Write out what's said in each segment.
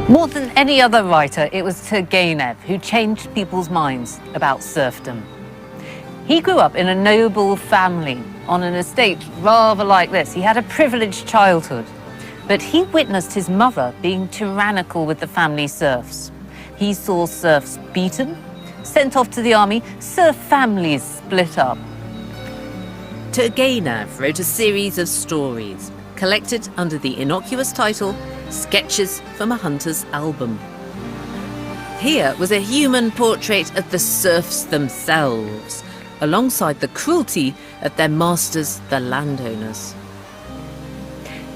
More than any other writer, it was Turgenev who changed people's minds about serfdom. He grew up in a noble family on an estate rather like this. He had a privileged childhood, but he witnessed his mother being tyrannical with the family serfs. He saw serfs beaten, sent off to the army, serf families split up. Turgenev wrote a series of stories, collected under the innocuous title Sketches from a Hunter's Album. Here was a human portrait of the serfs themselves, alongside the cruelty of their masters, the landowners.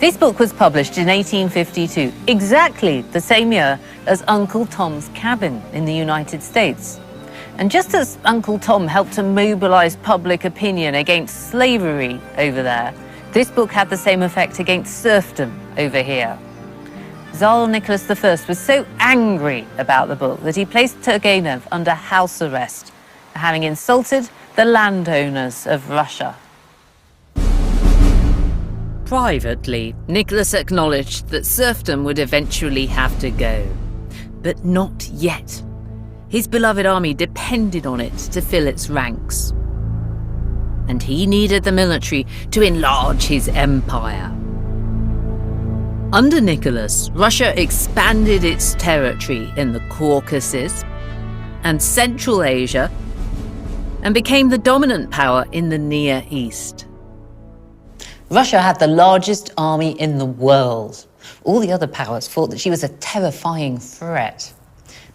This book was published in 1852, exactly the same year as Uncle Tom's Cabin in the United States. And just as Uncle Tom helped to mobilize public opinion against slavery over there, this book had the same effect against serfdom over here. Tsar Nicholas I was so angry about the book that he placed Turgenev under house arrest for having insulted the landowners of Russia. Privately, Nicholas acknowledged that serfdom would eventually have to go, but not yet. His beloved army depended on it to fill its ranks. And he needed the military to enlarge his empire. Under Nicholas, Russia expanded its territory in the Caucasus and Central Asia and became the dominant power in the Near East. Russia had the largest army in the world. All the other powers thought that she was a terrifying threat.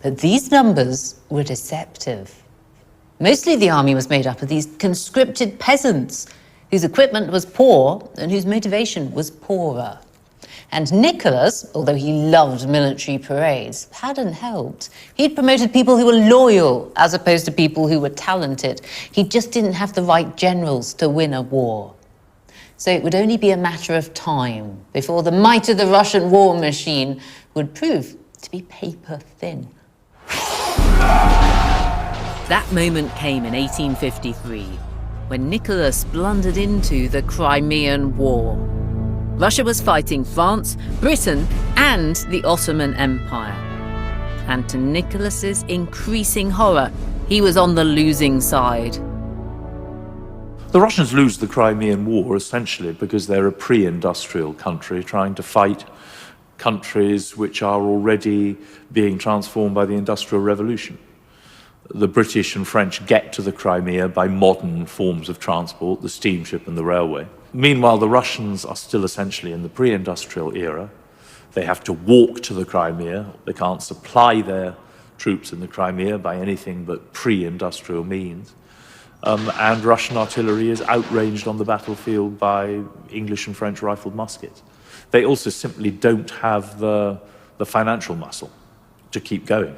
But these numbers were deceptive. Mostly the army was made up of these conscripted peasants whose equipment was poor and whose motivation was poorer. And Nicholas, although he loved military parades, hadn't helped. He'd promoted people who were loyal as opposed to people who were talented. He just didn't have the right generals to win a war. So it would only be a matter of time before the might of the Russian war machine would prove to be paper thin. That moment came in 1853, when Nicholas blundered into the Crimean War. Russia was fighting France, Britain, and the Ottoman Empire. And to Nicholas's increasing horror, he was on the losing side. The Russians lose the Crimean War essentially because they're a pre-industrial country trying to fight countries which are already being transformed by the Industrial Revolution. The British and French get to the Crimea by modern forms of transport, the steamship and the railway. Meanwhile, the Russians are still essentially in the pre-industrial era. They have to walk to the Crimea. They can't supply their troops in the Crimea by anything but pre-industrial means. And Russian artillery is outranged on the battlefield by English and French rifled muskets. They also simply don't have the financial muscle to keep going.